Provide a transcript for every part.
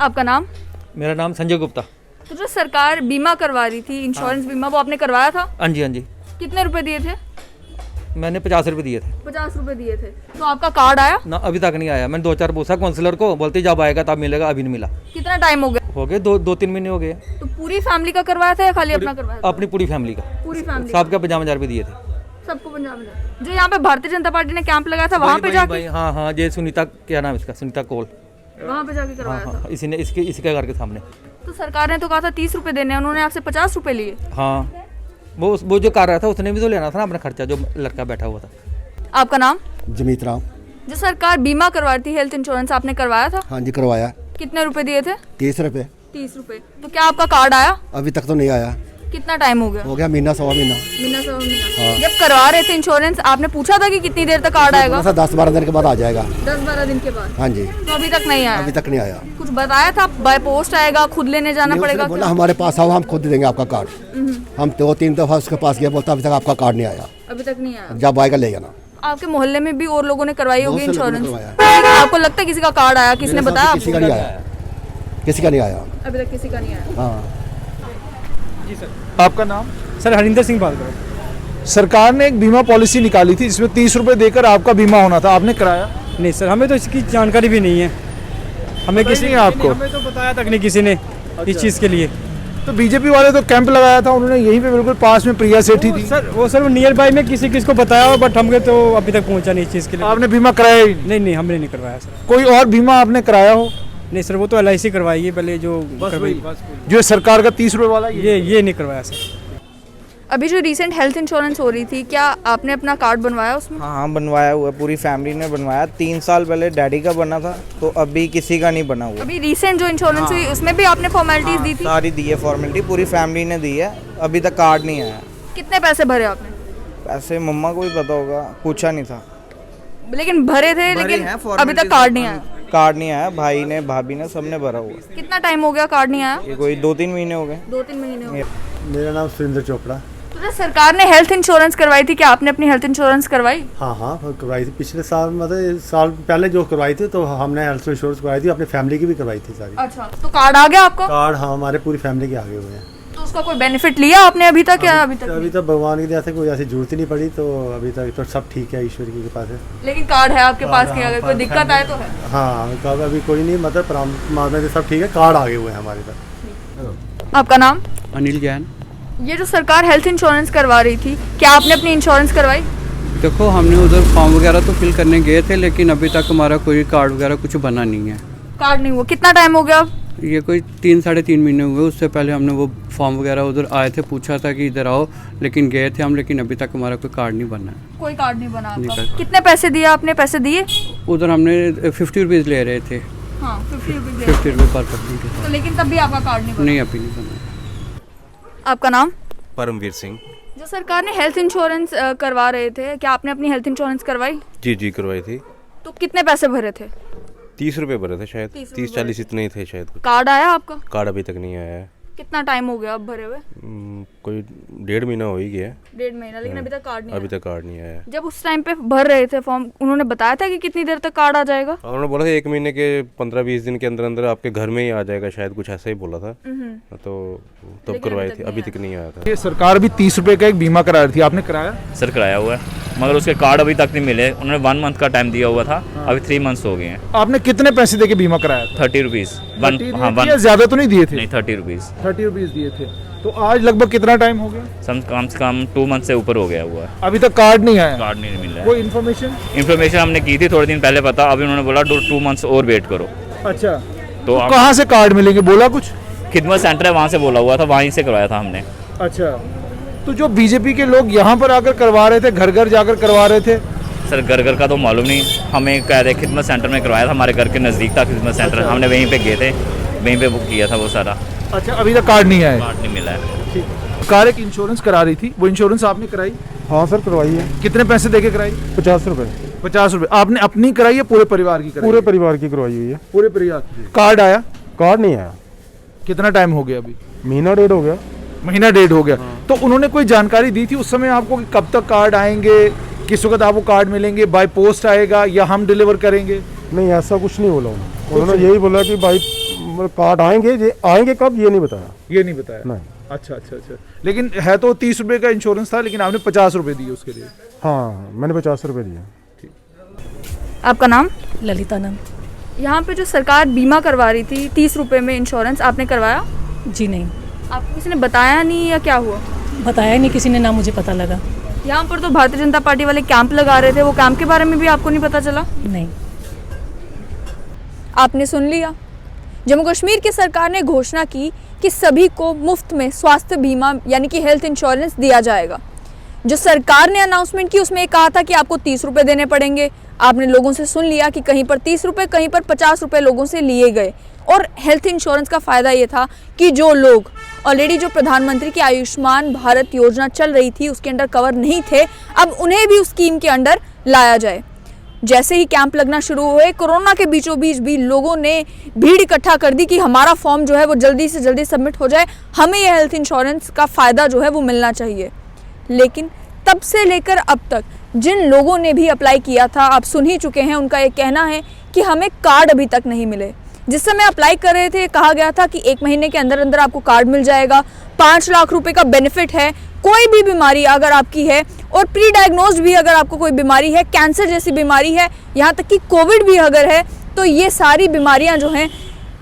आपका नाम? मेरा नाम संजय गुप्ता। तो जो सरकार बीमा करवा रही थी, इंश्योरेंस बीमा, वो आपने करवाया था? हाँ जी, हाँ जी। कितने रुपए दिए थे? मैंने 50 रुपये दिए थे। 50 रुपए दिए थे। तो आपका कार्ड आया? ना, अभी तक नहीं आया। मैंने 2-4 पूछा काउंसलर को, बोलते जब आएगा तब मिलेगा, अभी नहीं मिला। कितना टाइम हो गया? हो गए 2-3 महीने हो गए। तो पूरी फैमिली का करवाया था या खाली अपना करवाया था? अपनी पूरी फैमिली का। पूरी फैमिली सबका 50,000 रुपये दिए थे। सबको 50,000। जो यहाँ पे भारतीय जनता पार्टी ने कैंप लगाया था वहाँ पे जाके? हाँ हाँ, ये सुनीता, क्या नाम इसका, सुनीता कौल, वहाँ पे जाके करवाया था। हाँ, इसी ने इसके घर के सामने। तो सरकार ने तो कहा था 30 रुपए देने, उन्होंने आपसे 50 रुपए लिए। हाँ, वो जो कर रहा था उसने भी तो लेना था ना अपना खर्चा, जो लड़का बैठा हुआ था। आपका नाम? जमीत राम। जो सरकार बीमा करवाती थी, हेल्थ इंश्योरेंस, आपने करवाया था? हाँ जी, करवाया। कितने रुपए दिए थे? 30 रुपये। 30 रुपए। तो क्या आपका कार्ड आया? अभी तक तो नहीं आया। कितना टाइम हो गया? हो गया महीना, सवा महीना। महीना सवा महीना। जब करवा रहे थे इंश्योरेंस, आपने पूछा था कि कितनी देर तक कार्ड आएगा? 10-12 दिन के बाद आ जाएगा। 10-12 दिन के बाद? हाँ जी। तो अभी तक नहीं आया? अभी तक नहीं आया। कुछ बताया था बाय पोस्ट आएगा, खुद लेने जाना पड़ेगा? बोला हमारे पास आओ, हम खुद देंगे आपका कार्ड। हम 2-3 दफा उसके पास गए, बोलता अभी तक आपका कार्ड नहीं आया। अभी तक नहीं आया? जब आएगा ले जाना। आपके मोहल्ले में भी और लोगों ने करवाई होगी बहुत से लोगों ने इंश्योरेंस? करवाया। आपको लगता है किसी का कार्ड आया? किसने बताया? किसी का नहीं आया, किसी का नहीं आया। अभी तक किसी का नहीं आया। हाँ जी सर। आपका नाम? सर हरिंदर सिंह बात कर रहा हूँ। सरकार ने एक बीमा पॉलिसी निकाली थी जिसमें 30 रुपए देकर आपका बीमा होना था, आपने कराया? नहीं सर, हमें तो इसकी जानकारी भी नहीं है। हमें पता ही किसी नहीं है आपको? हमें तो बताया तक नहीं किसी ने इस चीज़ के लिए। तो बीजेपी वाले तो कैंप लगाया था उन्होंने, यहीं पे बिल्कुल पास में प्रिया सेठी थी। वो नियर बाई में किसी को बताया, बट हमें तो अभी तक पहुंचा नहीं इस चीज़ के लिए। आपने बीमा कराया ही नहीं? नहीं, हमने नहीं करवाया सर। कोई और बीमा आपने कराया हो? नहीं सर, वो तो LIC करवाई है पहले, जो करवाई, जो सरकार का 30 रुपए वाला, ये नहीं करवाया सर। अभी जो रिसेंट हेल्थ इंश्योरेंस हो रही थी, क्या आपने अपना कार्ड बनवाया उसमें? हाँ, बनवाया हुआ है, पूरी फैमिली ने बनवाया। 3 साल पहले डैडी का बना था, तो अभी किसी का नहीं बना हुआ। अभी रिसेंट जो इंश्योरेंस हुई उसमें भी आपने फॉर्मेलिटीज दी थी? सारी दी है फॉर्मेलिटी, पूरी फैमिली ने दी है। अभी तक कार्ड नहीं आया। कितने पैसे भरे आपने? पैसे मम्मा को ही पता होगा, पूछा नहीं था। लेकिन भरे थे, लेकिन अभी तक कार्ड नहीं आया? कार्ड नहीं आया, भाई ने, भाभी ने, सबने भरा हुआ। कितना टाइम हो गया कार्ड नहीं आया? ये कोई 2-3 महीने हो गए। 2-3 महीने हो गए। मेरा नाम सुरेंद्र चोपड़ा। तो जो सरकार ने हेल्थ इंश्योरेंस करवाई थी, क्या आपने अपनी हेल्थ इंश्योरेंस करवाई? हाँ हाँ, करवाई थी पिछले साल, मतलब साल पहले जो करवाई थी, तो हमने हेल्थ इंश्योरेंस करवाई थी, अपनी फैमिली की भी करवाई थी सारी। अच्छा, तो कार्ड आ गया आपका? कार्ड हाँ, हमारे पूरी फैमिली के आगे हुए हैं। तो उसका कोई बेनिफिट लिया आपने अभी तक या अभी तक? अभी तक भगवान की दया से कोई ऐसी जरूरत ही नहीं पड़ी, तो अभी तक तो सब ठीक है, ईश्वर की कृपा से। लेकिन कार्ड है आपके पास की, अगर कोई दिक्कत आए तो है? हाँ, कार्ड अभी कोई नहीं, मतलब परमात्मा से सब ठीक है, कार्ड आगे हुए हैं हमारे पास। आपका नाम? अनिल जैन। ये जो सरकार हेल्थ इंश्योरेंस करवा रही थी, क्या आपने अपनी इंश्योरेंस करवाई? देखो, हमने उधर फॉर्म वगैरह तो फिल करने गए थे, लेकिन अभी तक हमारा कोई कार्ड वगैरह कुछ बना नहीं है। कार्ड नहीं हुआ? कितना टाइम हो गया? ये कोई 3-3.5 महीने हुए। उससे पहले हमने वो फॉर्म वगैरह उधर आए थे, पूछा था कि इधर आओ, लेकिन गए थे हम, लेकिन अभी तक हमारा कोई कार्ड नहीं बना है। कोई कार्ड नहीं बना नहीं आपका? बना। कितने पैसे दिए आपने? पैसे दिए? उधर हमने 50 रुपीज़ ले रहे थे। हाँ, 50 रुपये। 50 रुपये पर पर्सन के। तो लेकिन तब भी आपका कार्ड नहीं बना? नहीं, अभी नहीं बना। आपका नाम? परमवीर सिंह। जो सरकार ने हेल्थ इंश्योरेंस करवा रहे थे, क्या आपने अपनी हेल्थ इंश्योरेंस करवाई? जी करवाई थी। तो कितने पैसे भरे थे? 30 रुपये भरे थे शायद, 30-40 इतने ही थे शायद। कार्ड आया आपका? कार्ड अभी तक नहीं आया है। कितना टाइम हो गया अब भरे हुए? कोई 1.5 महीना हो ही गया। 1.5 महीना, लेकिन अभी तक कार्ड नहीं अभी तक कार्ड नहीं आया है। जब उस टाइम पे भर रहे थे फॉर्म, उन्होंने बताया था कि कितनी देर तक कार्ड आ जाएगा? उन्होंने बोला था 1 महीने के 15-20 दिन के अंदर अंदर आपके घर में ही आ जाएगा, शायद कुछ ऐसा ही बोला था। तो तब करवाई थी, अभी तक नहीं आया था। ये सरकार भी 30 रुपए का एक बीमा करा रही थी, आपने कराया? सर कराया हुआ है, मगर उसके कार्ड अभी तक नहीं मिले। उन्होंने 1 मंथ का टाइम दिया हुआ था, अभी 3 मंथ्स हो गए हैं। आपने कितने पैसे देके बीमा कराया था? 30 रुपीज़। ज्यादा तो नहीं दिए थे? नहीं, 30 रुपीज़। 30 रुपीज़ दिए थे। तो आज लगभग कितना टाइम हो गया? कम से कम 2 मंथ से ऊपर हो गया हुआ है। अभी तक कार्ड नहीं आया? कार्ड नहीं मिल रहा है। कोई इन्फॉर्मेशन हमने की थी थोड़े दिन पहले पता, अभी उन्होंने बोला 2 मंथ्स और वेट करो। अच्छा, तो कहाँ से कार्ड मिलेंगे, बोला कुछ? खिदमत सेंटर है, वहाँ से बोला हुआ था, वहीं से करवाया था हमने। अच्छा, तो जो बीजेपी के लोग यहाँ पर आकर करवा रहे थे, घर घर जाकर करवा रहे थे? सर घर का तो मालूम नहीं, हमें कह रहे खिदमत सेंटर में करवाया था, हमारे घर के नज़दीक था खिदमत सेंटर। हमने वहीं पे गए थे, वहीं पे बुक किया था वो सारा। अच्छा, अभी तक कार्ड नहीं आया? कार्ड नहीं मिला है। ठीक। कार एक इंश्योरेंस करा रही थी, वो इंश्योरेंस आपने कराई? हाँ सर, करवाई है। कितने पैसे देके कराई? 50 रुपये। 50 रुपये। आपने अपनी कराई है, पूरे परिवार की कराई? पूरे परिवार की करवाई हुई है। पूरे परिवार। कार्ड आया? कार्ड नहीं आया। कितना टाइम हो गया अभी? महीना 1.5 हो गया। महीना 1.5 हो गया। तो उन्होंने कोई जानकारी दी थी उस समय आपको कि कब तक कार्ड आएंगे, किस वक्त आपको कार्ड मिलेंगे, बाय पोस्ट आएगा या हम डिलीवर करेंगे? नहीं, ऐसा कुछ नहीं बोला उन्होंने। यही बोला कि भाई मतलब कार्ड आएंगे, ये आएंगे कब ये नहीं बताया। ये नहीं बताया। नहीं। अच्छा अच्छा अच्छा, लेकिन है तो 30 रुपए का इंश्योरेंस था, लेकिन आपने 50 रुपए दिए उसके लिए। हाँ, मैंने 50 रुपये दिए। आपका नाम? ललिता नाम। यहाँ पे जो सरकार बीमा करवा रही थी 30 रुपए में इंश्योरेंस, आपने करवाया? जी नहीं। आपको किसी ने बताया नहीं या क्या हुआ? बताया नहीं किसी ने, ना मुझे पता लगा। यहाँ पर तो भारतीय जनता पार्टी वाले कैंप लगा रहे थे, वो कैंप के बारे में भी आपको नहीं पता चला? नहीं। आपने सुन लिया, जम्मू कश्मीर की सरकार ने घोषणा की कि सभी को मुफ्त में स्वास्थ्य बीमा यानी कि हेल्थ इंश्योरेंस दिया जाएगा। जो सरकार ने अनाउंसमेंट की उसमें कहा था कि आपको 30 रुपये देने पड़ेंगे। आपने लोगों से सुन लिया कि कहीं पर 30 रुपये, कहीं पर 50 रुपये लोगों से लिए गए। और हेल्थ इंश्योरेंस का फ़ायदा ये था कि जो लोग ऑलरेडी जो प्रधानमंत्री की आयुष्मान भारत योजना चल रही थी उसके अंडर कवर नहीं थे, अब उन्हें भी उस स्कीम के अंडर लाया जाए। जैसे ही कैंप लगना शुरू हुए, कोरोना के बीचों बीच भी लोगों ने भीड़ इकट्ठा कर दी कि हमारा फॉर्म जो है वो जल्दी से जल्दी सबमिट हो जाए, हमें यह हेल्थ इंश्योरेंस का फ़ायदा जो है वो मिलना चाहिए। लेकिन तब से लेकर अब तक जिन लोगों ने भी अप्लाई किया था, आप सुन ही चुके हैं, उनका ये कहना है कि हमें कार्ड अभी तक नहीं मिले। जिस समय अप्लाई कर रहे थे कहा गया था कि 1 महीने के अंदर अंदर आपको कार्ड मिल जाएगा, 5 लाख रुपए का बेनिफिट है, कोई भी बीमारी अगर आपकी है और प्री डायग्नोस्ड भी अगर आपको कोई बीमारी है, कैंसर जैसी बीमारी है, यहाँ तक कि कोविड भी अगर है, तो ये सारी बीमारियाँ जो हैं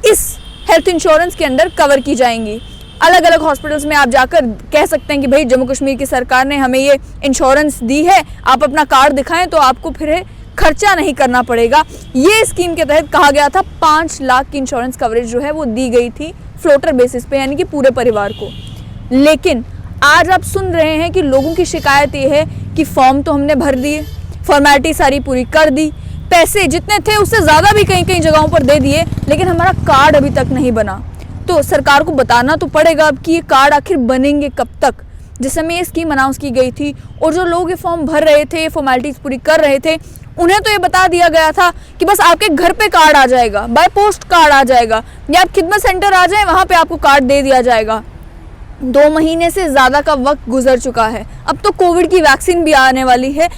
इस हेल्थ इंश्योरेंस के अंदर कवर की जाएंगी। अलग अलग हॉस्पिटल्स में आप जाकर कह सकते हैं कि भाई जम्मू कश्मीर की सरकार ने हमें ये इंश्योरेंस दी है, आप अपना कार्ड दिखाएं तो आपको फिर खर्चा नहीं करना पड़ेगा। ये स्कीम के तहत कहा गया था 5 लाख की इंश्योरेंस कवरेज जो है वो दी गई थी फ्लोटर बेसिस पे, यानी कि पूरे परिवार को। लेकिन आज आप सुन रहे हैं कि लोगों की शिकायत ये है कि फॉर्म तो हमने भर दिए, फॉर्मेलिटी सारी पूरी कर दी, पैसे जितने थे उससे ज़्यादा भी कहीं कहीं जगहों पर दे दिए, लेकिन हमारा कार्ड अभी तक नहीं बना। तो सरकार को बताना तो पड़ेगा अब कि ये कार्ड आखिर बनेंगे कब तक। जिस समय ये स्कीम अनाउंस की गई थी और जो लोग ये फॉर्म भर रहे थे, फॉर्मेलिटीज़ पूरी कर रहे थे, उन्हें तो ये बता दिया गया था कि बस आपके घर पे कार्ड आ जाएगा, बाय पोस्ट कार्ड आ जाएगा, या आप खिदमत सेंटर आ जाएं वहाँ पे आपको कार्ड दे दिया जाएगा। 2 महीने से ज़्यादा का वक्त गुजर चुका है, अब तो कोविड की वैक्सीन भी आने वाली है।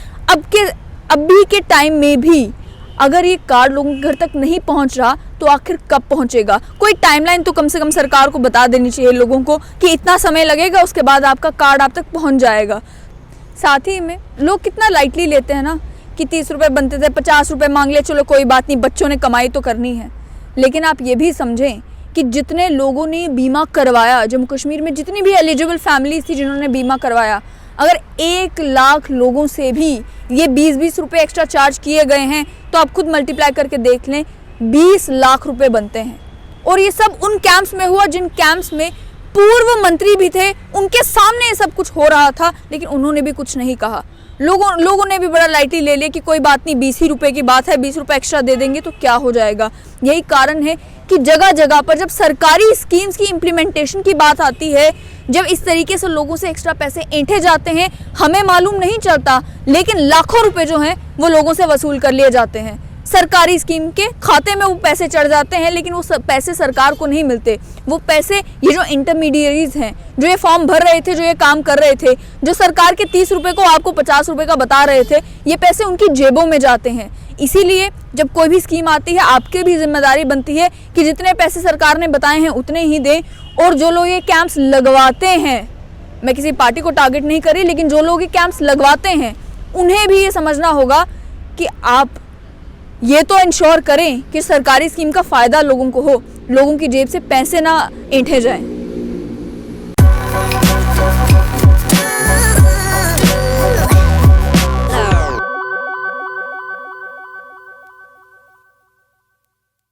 अभी के टाइम में भी अगर ये कार्ड लोगों के घर तक नहीं पहुंच रहा तो आखिर कब पहुंचेगा? कोई टाइमलाइन तो कम से कम सरकार को बता देनी चाहिए लोगों को कि इतना समय लगेगा, उसके बाद आपका कार्ड आप तक पहुंच जाएगा। साथ ही में लोग कितना लाइटली लेते हैं ना कि 30 रुपये बनते थे, 50 रुपये मांग ले, चलो कोई बात नहीं, बच्चों ने कमाई तो करनी है। लेकिन आप ये भी समझें कि जितने लोगों ने बीमा करवाया जम्मू कश्मीर में, जितनी भी एलिजिबल फैमिलीज थी जिन्होंने बीमा करवाया, अगर 1 लाख लोगों से भी ये 20-20 रुपये एक्स्ट्रा चार्ज किए गए हैं तो आप खुद मल्टीप्लाई करके देख लें, 20 लाख रुपए बनते हैं। और ये सब उन कैंप्स में हुआ जिन कैंप्स में पूर्व मंत्री भी थे, उनके सामने ये सब कुछ हो रहा था, लेकिन उन्होंने भी कुछ नहीं कहा। लोगों ने भी बड़ा लाइटली ले लिया कि कोई बात नहीं, 20 ही रुपये की बात है, 20 रुपये एक्स्ट्रा दे देंगे तो क्या हो जाएगा। यही कारण है कि जगह जगह पर जब सरकारी स्कीम्स की इम्प्लीमेंटेशन की बात आती है, जब इस तरीके से लोगों से एक्स्ट्रा पैसे ऐंठे जाते हैं, हमें मालूम नहीं चलता, लेकिन लाखों रुपए जो हैं वो लोगों से वसूल कर लिए जाते हैं। सरकारी स्कीम के खाते में वो पैसे चढ़ जाते हैं, लेकिन वो पैसे सरकार को नहीं मिलते। वो पैसे ये जो इंटरमीडियरीज हैं, जो ये फॉर्म भर रहे थे, जो ये काम कर रहे थे, जो सरकार के 30 रुपये को आपको 50 रुपये का बता रहे थे, ये पैसे उनकी जेबों में जाते हैं। इसीलिए जब कोई भी स्कीम आती है, आपकी भी जिम्मेदारी बनती है कि जितने पैसे सरकार ने बताए हैं उतने ही दें। और जो लोग ये कैंप्स लगवाते हैं, मैं किसी पार्टी को टारगेट नहीं कर रही, लेकिन जो लोग ये कैंप्स लगवाते हैं उन्हें भी ये समझना होगा कि आप ये तो इंश्योर करें कि सरकारी स्कीम का फ़ायदा लोगों को हो, लोगों की जेब से पैसे ना ऐंठे जाएं।